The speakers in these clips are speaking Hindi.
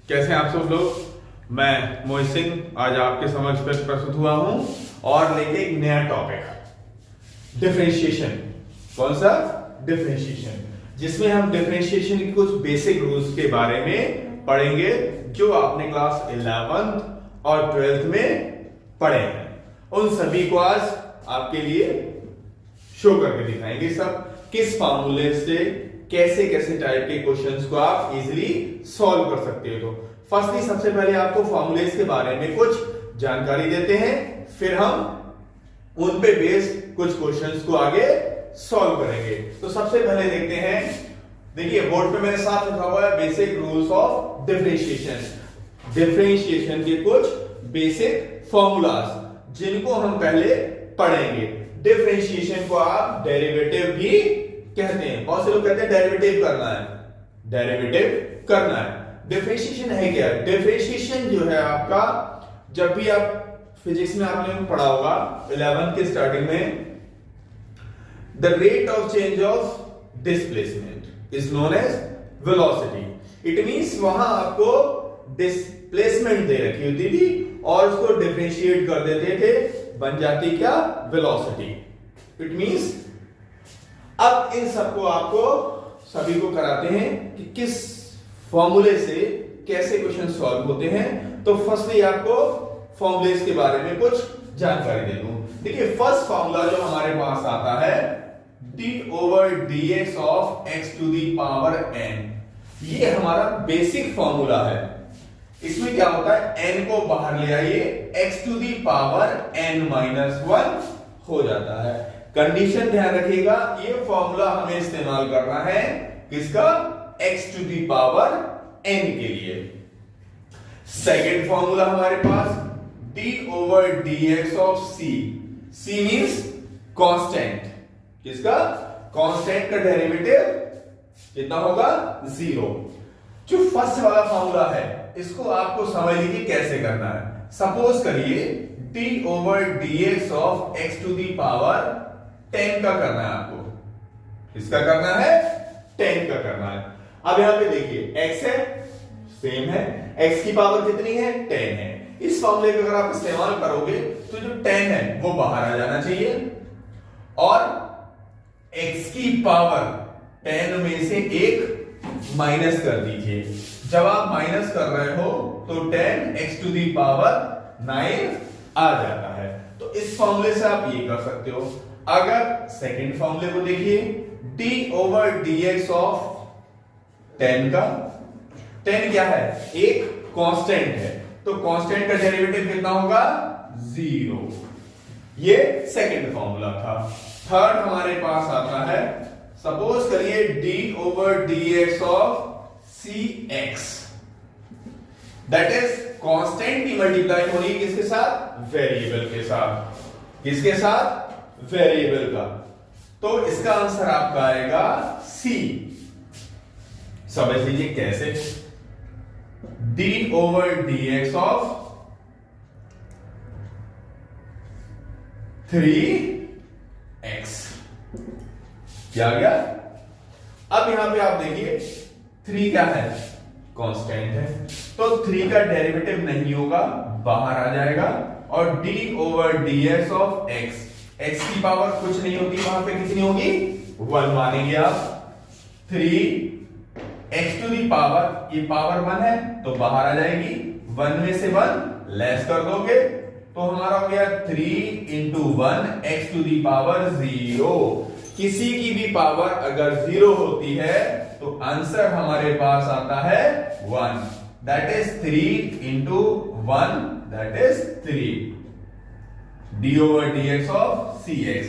कैसे हैं आप सब लोग। मैं मोहित सिंह आज आपके समक्ष पर प्रस्तुत हुआ हूं और लेके एक नया टॉपिक डिफरेंशिएशन। कौन सा? डिफरेंशिएशन, जिसमें हम डिफरेंशिएशन के कुछ बेसिक रूल्स के बारे में पढ़ेंगे जो आपने क्लास 11th और 12th में पढ़े हैं। उन सभी को आज आपके लिए शो करके दिखाएंगे सब किस फार्मूले से कैसे कैसे टाइप के क्वेश्चंस को आप इजीली सॉल्व कर सकते हो। तो फर्स्टली सबसे पहले आपको फार्मूलेस के बारे में कुछ जानकारी देते हैं, फिर हम उन पे बेस्ड कुछ क्वेश्चंस को आगे सॉल्व करेंगे। तो सबसे पहले देखते हैं, देखिए बोर्ड पे मेरे साथ लिखा हुआ है basic rules of differentiation. Differentiation के कुछ बेसिक फॉर्मूलाज जिनको हम पहले पढ़ेंगे। डिफरेंशिएशन को आप डेरिवेटिव भी कहते हैं। बहुत से लोग कहते हैं डेरिवेटिव करना है, डेरिवेटिव करना है। डिफरेंशिएशन है क्या? डिफरेंशिएशन जो है आपका, जब भी आप फिजिक्स में आपने पढ़ा होगा 11th के स्टार्टिंग में, the rate of change of displacement is known as velocity. It means वहां आपको डिस्प्लेसमेंट दे रखी होती थी और उसको डिफरेंशिएट कर देते थे, बन जाती क्या? वेलोसिटी। इट मींस अब इन सबको आपको सभी को कराते हैं कि किस फॉर्मूले से कैसे क्वेश्चन सॉल्व होते हैं। तो फर्स्टली आपको फॉर्मूलेस के बारे में कुछ जानकारी दे दूं। देखिए फर्स्ट फॉर्मूला जो हमारे पास आता है d/dx of x to the power n, ये हमारा बेसिक फॉर्मूला है। इसमें क्या होता है, n को बाहर ले आइए, x to the power n-1 हो जाता है। कंडीशन ध्यान रखिएगा, ये फॉर्मूला हमें इस्तेमाल करना है किसका? x to the power n के लिए। सेकेंड फॉर्मूला हमारे पास d/dx of c। c means constant. किसका? कांस्टेंट का डेरिवेटिव कितना होगा? 0। जो फर्स्ट वाला फॉर्मूला है इसको आपको समझ लीजिए कैसे करना है। सपोज करिए d/dx of x to the power 10 का करना है आपको। इसका करना है 10 का करना है। अब यहां पे देखिए x है, सेम है, x की पावर कितनी है? 10 है। इस फॉर्मूले का अगर आप इस्तेमाल करोगे तो जो 10 है वो बाहर आ जाना चाहिए और x की पावर 10 में से एक माइनस कर दीजिए। जब आप माइनस कर रहे हो तो 10 x टू दी पावर 9 आ जाता है। तो इस फॉर्मूले से आप ये कर सकते हो। अगर सेकंड फॉर्मूले को देखिए d/dx ऑफ 10 का, 10 क्या है? एक कांस्टेंट है, तो कांस्टेंट का डेरिवेटिव कितना होगा? 0। ये सेकंड फॉर्मूला था। थर्ड हमारे पास आता है, सपोज करिए d/dx of cx, that is constant की मल्टीप्लाई हो रही है किसके साथ? वेरिएबल के साथ। किसके साथ? वेरिएबल का। तो इसका आंसर आपका आएगा c। समझ लीजिए कैसे। d/dx ऑफ 3x क्या आ गया? अब यहां पे आप देखिए 3 क्या है? कांस्टेंट है, तो 3 का डेरिवेटिव नहीं होगा, बाहर आ जाएगा। और d/dx ऑफ x, x की पावर कुछ नहीं होती, वहां पे कितनी होगी? 1 मानेंगे आप। 3x टू दी पावर, ये पावर 1 है तो बाहर आ जाएगी, 1 में से 1 लेस कर दोगे तो हमारा हो गया 3 into 1 x to the power 0। किसी की भी पावर अगर 0 होती है तो आंसर हमारे पास आता है 1, that is 3 into 1, that is 3। d/dx of cx,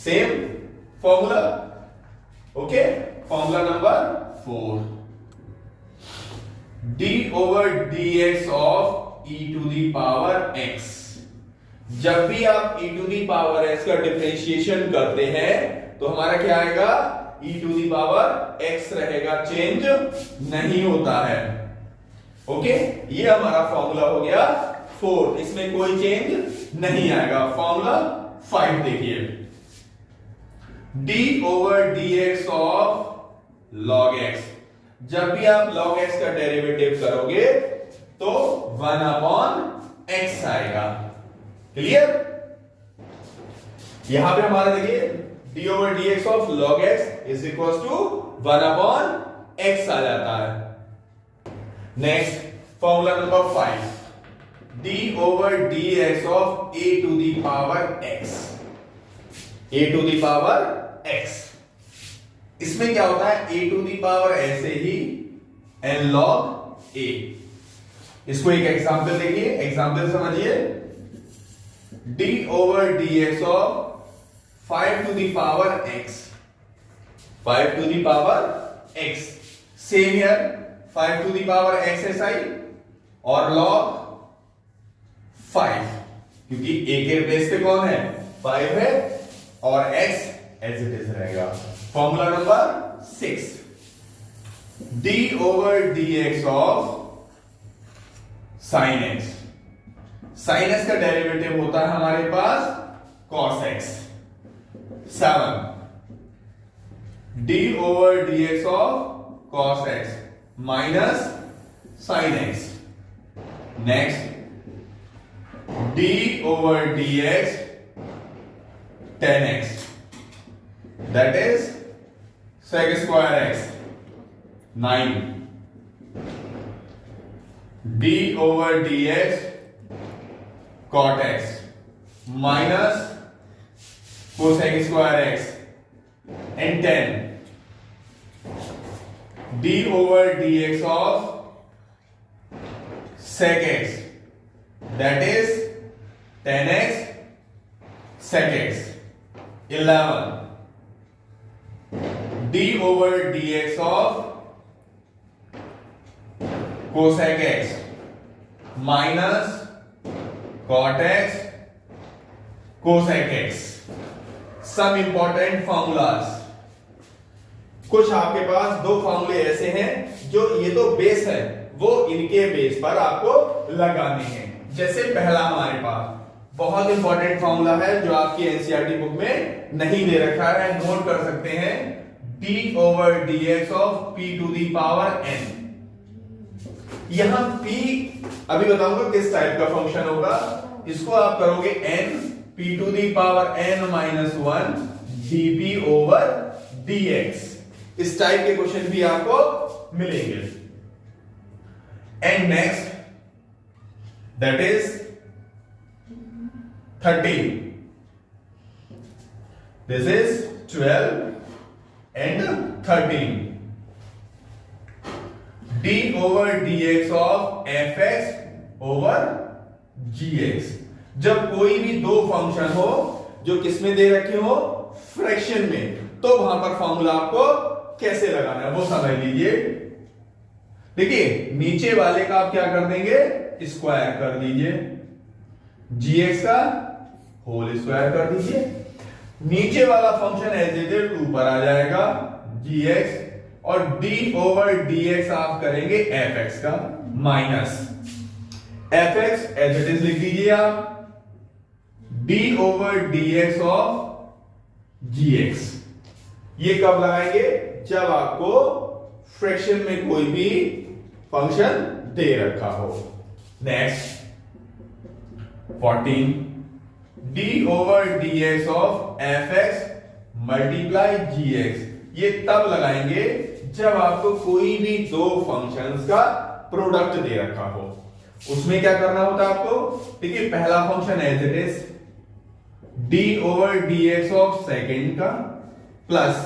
same formula. Okay, formula number 4, d/dx of e to the power x। जब भी आप e to the power x का डिफरेंशिएशन करते हैं तो हमारा क्या आएगा? e to the power x रहेगा, चेंज नहीं होता है। ओके, ये हमारा फॉर्मूला हो गया 4, इसमें कोई चेंज नहीं आएगा। फॉर्मूला 5 देखिए, d/dx ऑफ log x, जब भी आप log x का डेरिवेटिव करोगे तो 1 अपॉन x आएगा। क्लियर? यहां पे हमारा देखिए d over dx of log x is equal to 1 upon x आ जाता है। Next formula number 5, d over dx of a to the power x, a to the power x। इसमें क्या होता है, a टू दी पावर ऐसे ही n log a। इसको एक एग्जांपल देखिए, एग्जांपल समझिए, d over dx of 5 to the power x, 5 to the power x, same here 5 to the power x SI और log 5, क्योंकि a के प्लेस पे कौन है, 5 है और x एज इट इज रहेगा। Formula number 6, d over dx of sin x, sin x का डेरिवेटिव होता है हमारे पास cos x। 7, d over dx of cos x minus sin x। Next d over dx tan x, that is sec square x। 9, d over dx cot x minus cosec square x and 10, d over dx of sec x, that is tan x sec x। 11, d over dx of cosec x minus cot x cosec x। सब इंपॉर्टेंट फॉर्मूलाज। कुछ आपके पास दो फॉर्मूले ऐसे हैं जो ये तो बेस है, वो इनके बेस पर आपको लगाने हैं। जैसे पहला हमारे पास बहुत इंपॉर्टेंट फॉर्मूला है जो आपकी एनसीईआरटी बुक में नहीं दे रखा है, नोट कर सकते हैं, d over dx of p to the power n। यहां p अभी बताऊंगा किस टाइप का फंक्शन होगा, इसको आप करोगे n p to the power n minus 1 dp over dx। इस टाइप के क्वेश्चन भी आपको मिलेंगे। And next that is 13, this is 12 and 13, d over dx of fx over gx। जब कोई भी दो फंक्शन हो जो किसमें दे रखे हो, फ्रैक्शन में, तो वहां पर फॉर्मूला आपको कैसे लगाना है वो समझ लीजिए। देखिए नीचे वाले का आप क्या कर देंगे, स्क्वायर कर दीजिए, gx का होल स्क्वायर कर दीजिए, नीचे वाला फंक्शन एज इट इज ऊपर आ जाएगा gx, और d ओवर dx आप करेंगे fx का minus fx as it is लिख दीजिए आप, d over dx of gx। ये कब लगाएंगे, जब आपको फ्रैक्शन में कोई भी फंक्शन दे रखा हो। Next 14, d over dx of fx multiply gx। ये तब लगाएंगे जब आपको कोई भी दो फंक्शंस का प्रोडक्ट दे रखा हो। उसमें क्या करना होता है आपको, देखिए पहला function as it is d over dx of second का प्लस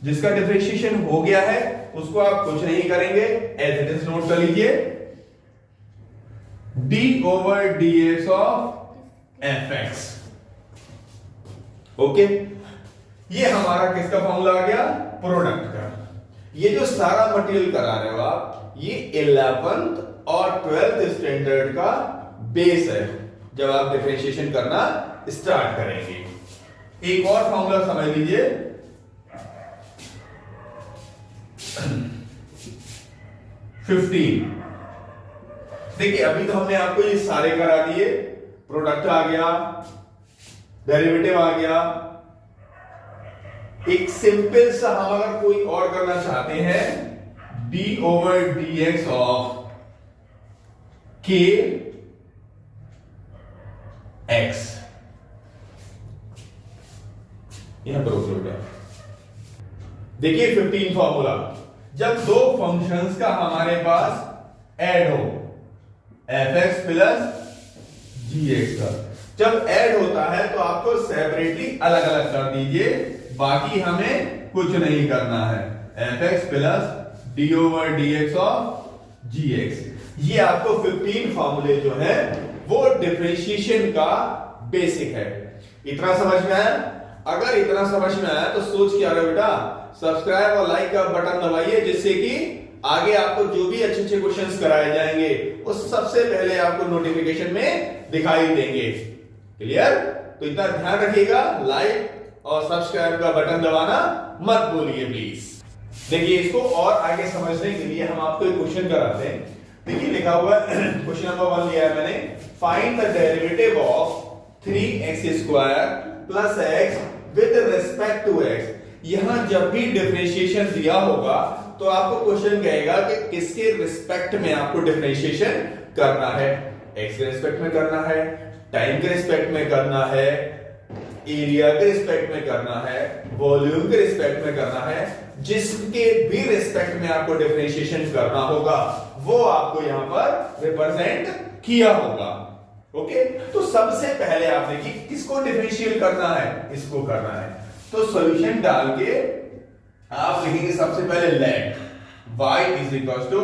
जिसका डिफरेंशिएशन हो गया है उसको आप कुछ नहीं करेंगे, एज इट इज नोट कर लीजिए, d over dx of fx। Okay, ये हमारा किसका फॉर्मूला आ गया, प्रोडक्ट का। ये जो सारा मटेरियल करा रहे हो आप, ये 11th और 12th स्टैंडर्ड का बेस है जब आप डिफरेंशिएशन करना स्टार्ट करेंगे। एक और फॉर्मूला समझ लीजिए, 15। देखिए अभी तो हमने आपको ये सारे करा दिए, प्रोडक्ट आ गया, डेरिवेटिव आ गया। एक सिंपल सा हम अगर कोई और करना चाहते हैं, D over D X of के एक्स। यहां पर रोक लो। देखिए 15 फॉर्मूला, जब दो फंक्शंस का हमारे पास ऐड हो एफ एक्स प्लस जी एक्स का, जब ऐड होता है तो आपको सेपरेटली अलग अलग कर दीजिए, बाकी हमें कुछ नहीं करना है। F X plus D over D X of G X, ये आपको 15 फॉर्मूले जो है वो डिफरेंशिएशन का बेसिक है। इतना समझ में आया? अगर इतना समझ में आया तो सोच क्या रहे बेटा, सब्सक्राइब और लाइक का बटन दबाइए, जिससे कि आगे आपको जो भी अच्छे अच्छे क्वेश्चंस कराए जाएंगे वो सबसे पहले आपको नोटिफिकेशन में दिखाई देंगे। क्लियर? तो इतना ध्यान रखिएगा, लाइक और सब्सक्राइब का बटन दबाना मत भूलिए प्लीज। देखिए इसको और आगे समझने के लिए हम आपको एक क्वेश्चन कराते हैं। देखिए लिखा हुआ है, क्वेश्चन नंबर 1 लिया है मैंने, find the derivative of 3x² plus x with respect to x। यहां जब भी डिफरेंशिएशन दिया होगा तो आपको क्वेश्चन कहेगा कि किसके रिस्पेक्ट में आपको डिफरेंशिएशन करना है। x के रिस्पेक्ट में करना है, टाइम के रिस्पेक्ट में करना है, एरिया के रिस्पेक्ट में करना है, वॉल्यूम के रिस्पेक्ट में करना है। जिसके भी रिस्पेक्ट में आपको डिफरेंशिएशन करना होगा वो आपको यहां पर रिप्रेजेंट किया होगा। ओके, तो सबसे पहले आप देखिए किसको डिफरेंशिएट करना है, इसको करना है। तो सॉल्यूशन डाल के आप लिखेंगे सबसे पहले let y is equal to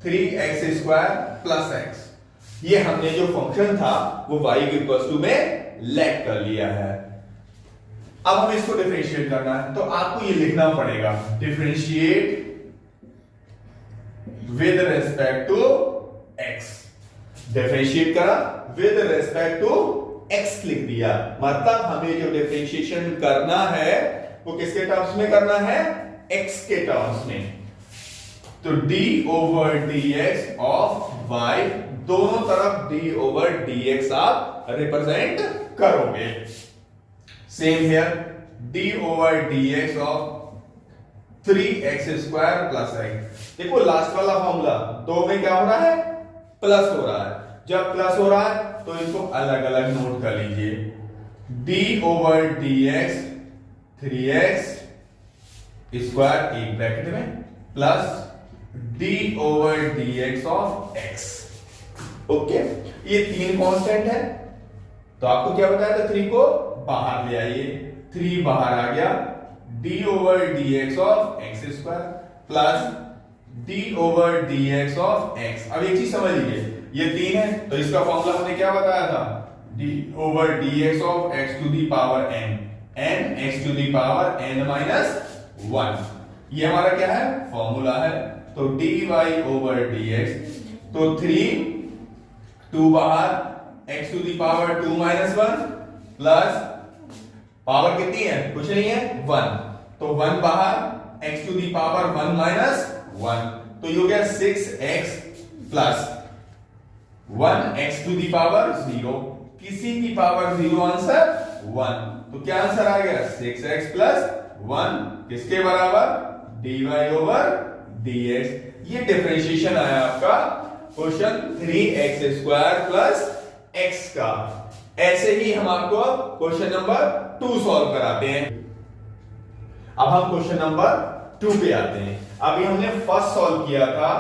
3x² plus x। ये हमने जो फंक्शन था वो y के इक्वल टू में लेट कर लिया है। अब हमें इसको डिफरेंशिएट करना है, तो आपको ये लिखना पड़ेगा differentiate with respect to x। Differentiate करा विद रिस्पेक्ट टू x लिख दिया, मतलब हमें जो डिफरेंशिएशन करना है वो किसके टर्म्स में करना है, x के टर्म्स में। तो d over dx of y, दोनों तरफ d ओवर dx आप रिप्रेजेंट करोगे। Same here, d over dx of 3x² plus x। देखो लास्ट वाला फॉर्मूला दो में क्या हो रहा है, प्लस हो रहा है। जब प्लस हो रहा है तो इसको अलग अलग नोट कर लीजिए, d over dx 3x square एक ब्रैकेट में plus d over dx of x। Okay, ये 3 कांस्टेंट है, तो आपको क्या बताया था, 3 को बाहर ले आइए, 3 बाहर आ गया, d over dx of x² plus d over dx of x। अब एक चीज समझ लीजिए, ये 3 है तो इसका फॉर्मूला हमने क्या बताया था, d over dx of x to the power n, n x to the power n minus 1। ये हमारा क्या है, फॉर्मूला है। तो dy ओवर dx, तो 3 2 बाहर, x to the power 2 minus 1 plus power कितनी है, कुछ नहीं है 1, तो 1 बाहर, x to the power 1 minus 1, तो ये हो गया 6x plus 1x to the power 0। किसी की पावर 0 आंसर 1, तो क्या आंसर आ गया 6x प्लस 1 किसके बराबर, dy ओवर dx। ये डिफरेंशिएशन आया आपका क्वेश्चन 3x² प्लस x का। ऐसे ही हम आपको क्वेश्चन नंबर 2 सॉल्व कराते हैं। अब हम क्वेश्चन नंबर 2 पे आते हैं। अभी हमने फर्स्ट सॉल्व किया था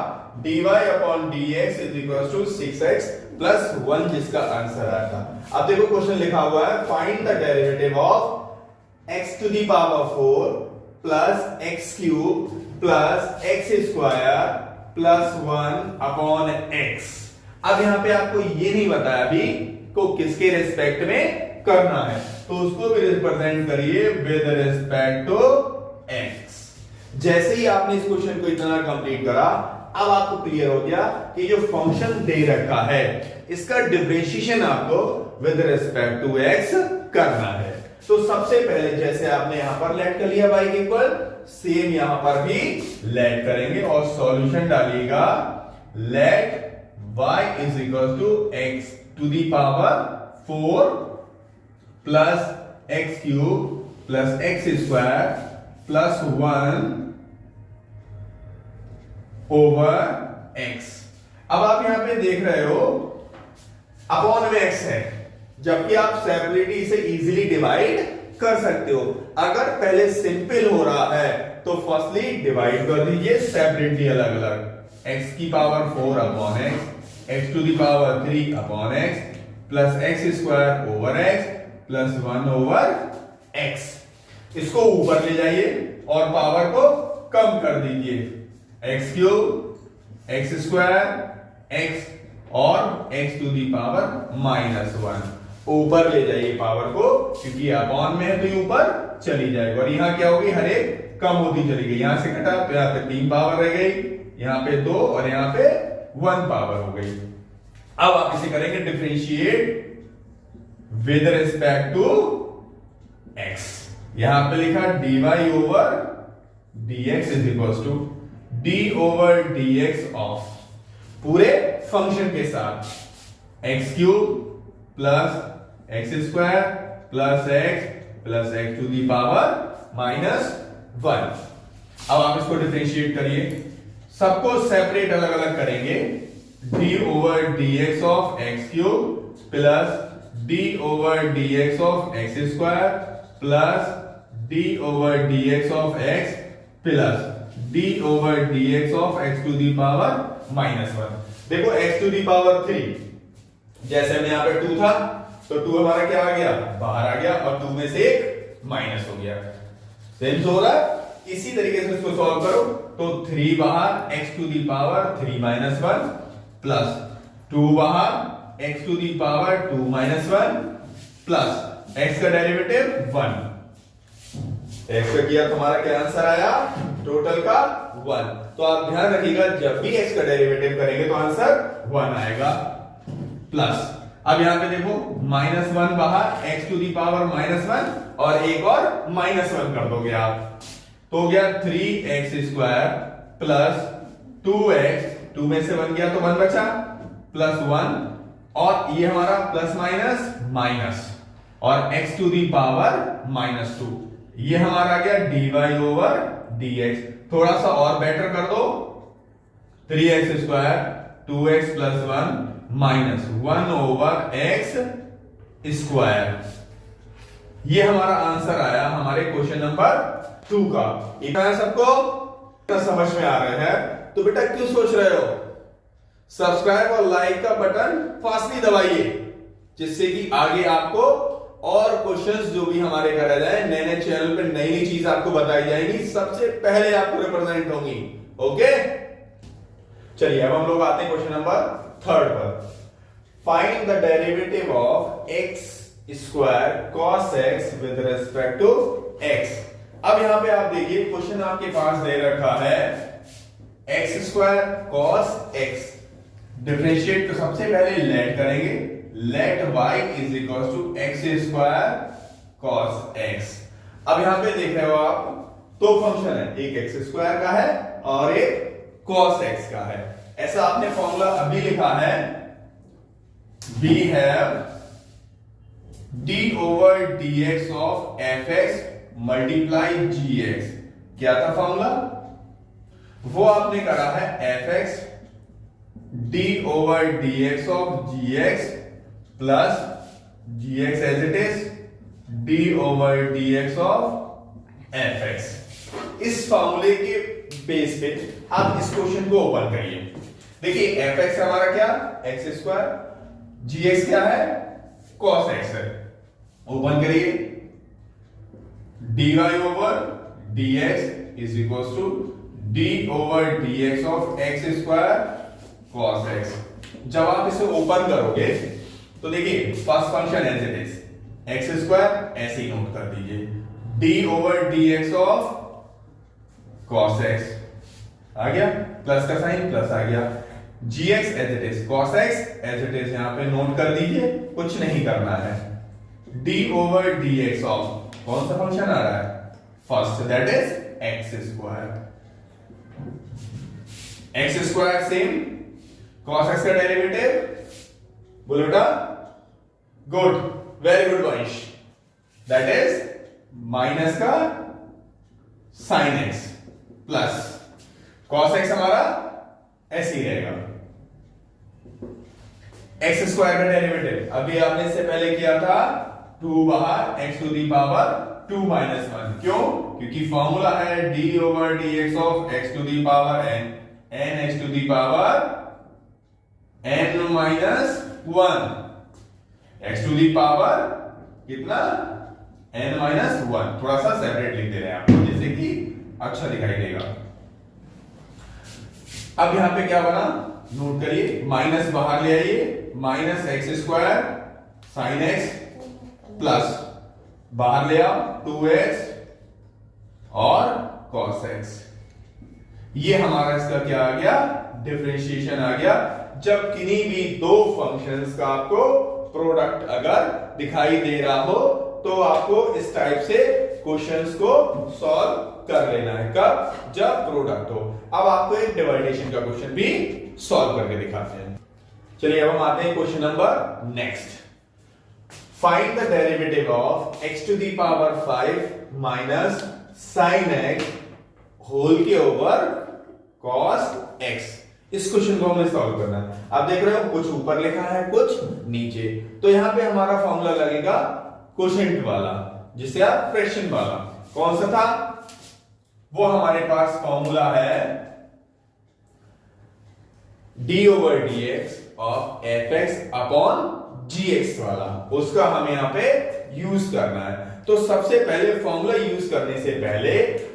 dy upon dx is equal to 6x plus 1, जिसका आंसर आया था। अब देखो क्वेश्चन लिखा हुआ है, find the derivative of x to the power 4 plus x cube plus x square plus 1 upon x। अब यहां पे आपको ये नहीं बताया अभी को किसके रिस्पेक्ट में करना है, तो उसको भी रिप्रेजेंट करिए विद रिस्पेक्ट टू x। जैसे ही आपने इस क्वेश्चन को इतना कंप्लीट करा, अब आपको क्लियर हो गया कि जो फंक्शन दे रखा है इसका डिफरेंशिएशन आपको विद रिस्पेक्ट टू x करना है। तो सबसे पहले जैसे आपने यहां पर लेट कर लिया y के इक्वल, सेम यहां पर भी लेट करेंगे और सॉल्यूशन डालिएगा let y is equal to x to the power 4 plus x cube plus x square plus 1 over x. अब आप यहां पे देख रहे हो अपॉन में एक्स है, जबकि आप सेपरेटली इसे इजीली डिवाइड कर सकते हो। अगर पहले सिंपल हो रहा है तो फर्स्टली डिवाइड कर दीजिए सेपरेटली अलग अलग। एक्स की power 4 upon x, x to the power 3 upon x plus x square over x plus 1 over x. इसको ऊपर ले जाइए और पावर को कम कर दीजिए। X cube x square x और एक्स टू दी पावर -1 ऊपर ले जाइए पावर को, क्योंकि अपॉन में है तो ये ऊपर चली जाएगी। और यहां क्या होगी, हर एक कम होती चली गई। यहां से घटा तो यहां पे 3 पावर रह गई, यहां पे 2 और यहां पे 1 पावर हो गई। अब आप इसे करेंगे differentiate with respect to x. यहां पे लिखा dy over dx is equal to d over dx of पूरे फंक्शन के साथ x cube plus x square plus x to the power -1। अब आप इसको डिफरेंशिएट करिए, सबको सेपरेट अलग अलग करेंगे। d over dx of x cube plus d over dx of x square plus d over dx of x plus d over dx of x to the power -1। देखो एक्स टू दी पावर 3, जैसे में यहां पे 2 था तो 2 हमारा क्या आ गया, बाहर आ गया और 2 में से एक माइनस हो गया। सेम हो रहा है। इसी तरीके से इसको सॉल्व करो तो 3 बाहर x to the power 3 -1 plus 2 बाहर x to the power 2 -1 plus x का डेरिवेटिव 1। एक्स का किया तुम्हारा क्या आंसर आया, टोटल का 1। तो आप ध्यान रखिएगा जब भी एक्स का डेरिवेटिव करेंगे तो आंसर 1 आएगा। प्लस अब यहां पे देखो -1 बाहर एक्स टू दी पावर -1 और एक और -1 कर दोगे आप तो हो गया 3x स्क्वायर प्लस 2x, 2 में से 1 गया तो 1 बचा प्लस 1 और ये हमारा प्लस माइनस और x टू दी पावर -2, ये हमारा आ गया dy ओवर dx। थोड़ा सा और बेटर कर दो, 3x square 2x plus 1 -1 over x square. ये हमारा आंसर आया हमारे क्वेश्चन नंबर 2 का। इतना सबको समझ में आ रहा है तो बेटा क्यों सोच रहे हो, सब्सक्राइब और लाइक का बटन फास्टली दबाइए, जिससे कि आगे आपको और क्वेश्चंस जो भी हमारे कराए जाए, नए नए चैनल पे नई नई चीज आपको बताई जाएगी, सबसे पहले आपको रिप्रेजेंट होंगी। ओके, चलिए अब हम लोग आते हैं क्वेश्चन नंबर 3 पर। Find the derivative of x square cos x with respect to x। अब यहां पे आप देखिए क्वेश्चन आपके पास दे रखा है x square cos x, differentiate तो सबसे पहले लेट करेंगे, let y is equal to x square cos x। अब यहां पे देख रहे हो आप दो फंक्शन है, एक x स्क्वायर का है और एक cos x का है। ऐसा आपने फॉर्मूला अभी लिखा है, we have d over dx of fx multiply gx। क्या था फॉर्मूला, वो आपने करा है fx d over dx of gx plus gx as it is d over dx of fx। इस फॉर्मूले के बेस पे आप इस क्वेश्चन को ओपन करिए। देखिए fx हमारा क्या, x स्क्वायर, gx क्या है, cos x है। ओपन करिए, dy over dx is equal to d over dx of x square cos x। जब आप इसे ओपन करोगे तो देखिए first function as it is, x square ऐसे ही नोट कर दीजिए, d over dx of cos x आ गया, प्लस का साइन प्लस आ गया, gx as it is, cos x as it is, यहां पे नोट कर दीजिए, कुछ नहीं करना है। d ओवर dx ऑफ कौन सा फंक्शन आ रहा है, first, that is x square. x square same, cos x का डेरिवेटिव, बोलो बेटा, good, very good Vansh, that is minus का sine x plus cos x हमारा ऐसे ही रहेगा। एक्स स्क्वायर का डेरिवेटिव अभी आपने इससे पहले किया था 2 बाहर x to the power 2 minus 1। क्यों? क्योंकि फॉर्मूला है d over dx of x to the power n, n x to the power n minus 1, x to the power कितना n माइनस 1। थोड़ा सा सेपरेट लिख दे रहे हैं आपको जिससे कि अच्छा दिखाई देगा। अब यहां पे क्या बना नोट करिए, माइनस बाहर ले आइए, minus x square sine x plus बाहर ले आओ 2x और cos x। ये हमारा इसका क्या आ गया, डिफरेंशिएशन आ गया। जब किन्हीं भी दो फंक्शंस का आपको प्रोडक्ट अगर दिखाई दे रहा हो तो आपको इस टाइप से क्वेश्चंस को सॉल्व कर लेना है। कब? जब प्रोडक्ट हो। अब आपको एक डिवाइडेशन का क्वेश्चन भी सॉल्व करके दिखाते हैं। चलिए अब हम आते हैं question number next. Find the derivative of x to the power 5 minus sine x whole के ओवर cos x। इस क्वेश्चन को हमें सॉल्व करना है। आप देख रहे हो कुछ ऊपर लिखा है कुछ नीचे, तो यहां पे हमारा फॉर्मूला लगेगा कोशेंट वाला, जिसे आप फ्रैक्शन वाला। कौन सा था वो? हमारे पास फॉर्मूला है d over dx of fx upon gx वाला, उसका हमें यहां पे यूज करना है। तो सबसे पहले फॉर्मूला यूज करने से पहले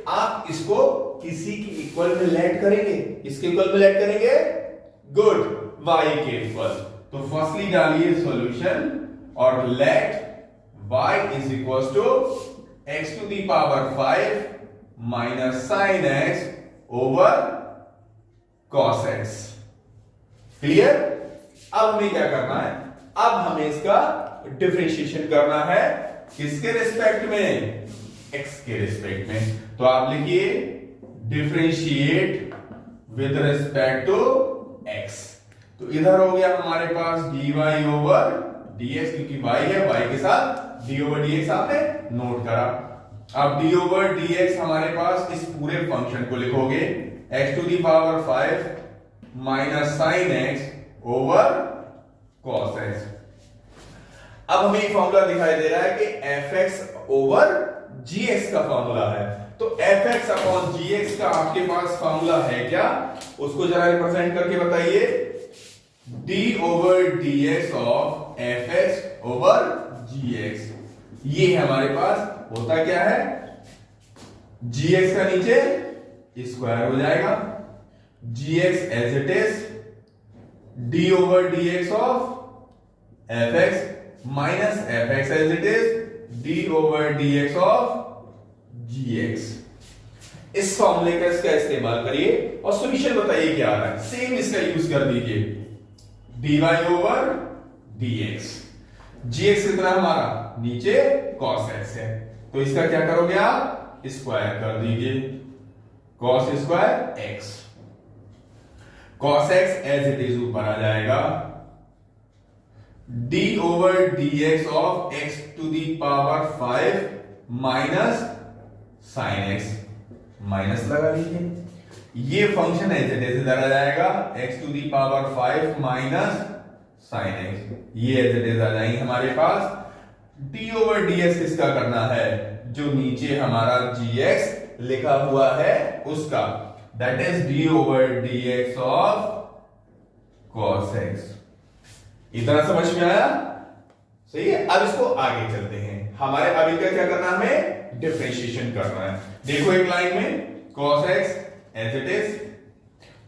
आप इसको किसी की इक्वल में लेट करेंगे। इसके इक्वल में लेट करेंगे, गुड, y के इक्वल। तो फर्स्टली डालिए सॉल्यूशन और let y is equal to x to the power 5 minus sine x over cos x। Clear? अब हमें क्या करना है? अब हमें इसका डिफरेंशिएशन करना है। किसके रिस्पेक्ट में? x के रिस्पेक्ट में। तो आप लिखिए differentiate with respect to x। तो इधर हो गया हमारे पास dy ओवर dx, क्योंकि y है, y के साथ d ओवर dx आपने नोट करा। अब d ओवर dx हमारे पास इस पूरे फंक्शन को लिखोगे x to the power 5 minus sine x over cos x। अब हमें फॉर्मूला दिखाई दे रहा है कि fx ओवर gx का फॉर्मूला है। तो fx अपॉन gx का आपके पास फॉर्मूला है क्या? उसको जरा रिप्रेजेंट करके बताइए। d over dx of fx over gx। ये हमारे पास होता क्या है, gx का नीचे स्क्वायर हो जाएगा, gx as it is d over dx of fx minus fx as it is d over dx of gx। इस फॉर्मूले का इसका इस्तेमाल करिए और सॉल्यूशन बताइए क्या आ रहा है। सेम इसका यूज कर दीजिए, dy ओवर dx। gx कितना हमारा नीचे cos x है, तो इसका क्या करोगे आप? स्क्वायर कर दीजिए, cos square x। cos x as it is ऊपर आ जाएगा, d over dx of x to the power 5 minus sine x। Minus लगा लीजिए, ये फंक्शन एज इट इज इधर आ जाएगा, x to the power 5 minus sine x। ये एज इट इज आ जाएंगे हमारे पास। d ओवर dx किसका करना है? जो नीचे हमारा gx लिखा हुआ है उसका, that is d over dx of cos x। इतना समझ में आया? सही है। अब इसको आगे चलते हैं। हमारे अब इनका क्या करना है? हमें डिफरेंशिएशन करना है। देखो एक लाइन में cos x as it is,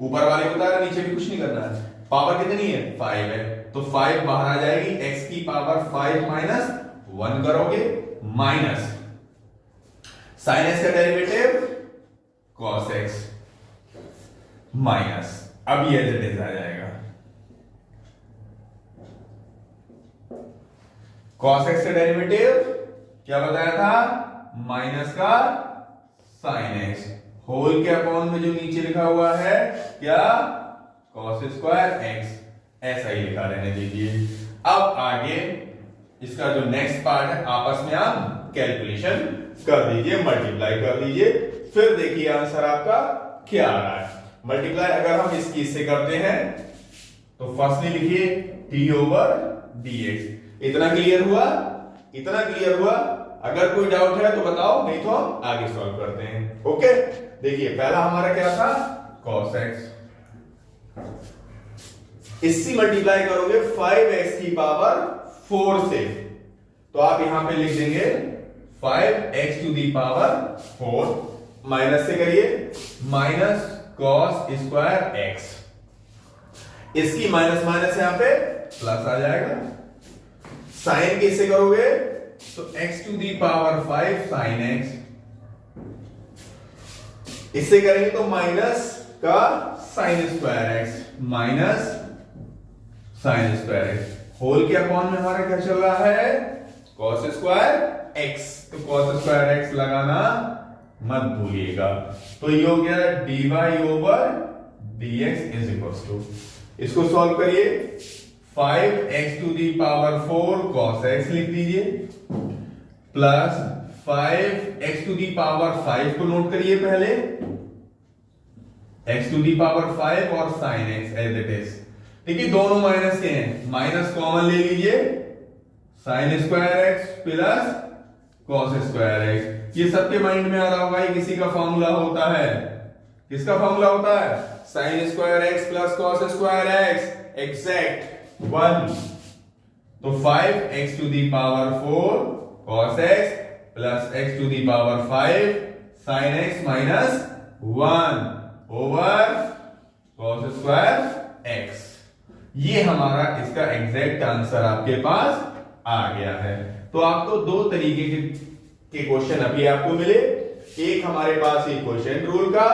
ऊपर वाले को तारा, नीचे भी कुछ नहीं करना है। पावर कितनी है? 5 है, तो 5 बाहर आ जाएगी, x की पावर 5 माइनस 1 करोगे, माइनस साइन x का डेरिवेटिव cos x माइनस, अब ये एज इट इज आ जाएगा, cos x का डेरिवेटिव क्या बताया था? माइनस का साइन x होल के अपॉन में जो नीचे लिखा हुआ है क्या? cos square x। ऐसा ही लिखा रहने दीजिए। अब आगे इसका जो नेक्स्ट पार्ट है आपस में आप कैलकुलेशन कर दीजिए, मल्टीप्लाई कर दीजिए, फिर देखिए आंसर आपका क्या आ रहा है। मल्टीप्लाई अगर हम इसकी इससे करते हैं तो फर्स्टली लिखिए t ओवर dx। इतना क्लियर हुआ? इतना क्लियर हुआ? अगर कोई डाउट है तो बताओ, नहीं तो हम आगे सॉल्व करते हैं। ओके, देखिए पहला हमारा क्या था, cos x। इससे मल्टीप्लाई करोगे 5x की पावर 4 से, तो आप यहां पे लिख देंगे 5x to the power 4, minus से करिए, माइनस cos स्क्वायर x। इसकी माइनस माइनस यहां पे प्लस आ जाएगा। साइन किससे करोगे तो x to the power 5 sin x। इससे करेंगे तो माइनस का sine square x, minus sine square x whole के अपॉन में हमारा क्या चल रहा है, cos स्क्वायर x। तो cos स्क्वायर x लगाना मत भूलिएगा। तो ये हो गया dy over dx is equal to, इसको सॉल्व करिए, 5x to the power 4 cos x लिख दीजिए, plus 5x to the power 5 को नोट करिए पहले, x टू दी पावर 5 और sin x as it is. ठीक है, दोनों माइनस के हैं, माइनस कॉमन ले लीजिए, sin square x plus cos square x। ये सबके माइंड में आ रहा होगा, ये किसी का फॉर्मूला होता है। किसका फॉर्मूला होता है, sin square x plus cos square x exact 1। तो 5x to the power 4 cos x plus x to the power 5 sin x minus 1 over cos square x। ये हमारा इसका एग्जैक्ट आंसर आपके पास आ गया है। तो आपको दो तरीके के क्वेश्चन अभी आपको मिले, एक हमारे पास इक्वेशन रूल का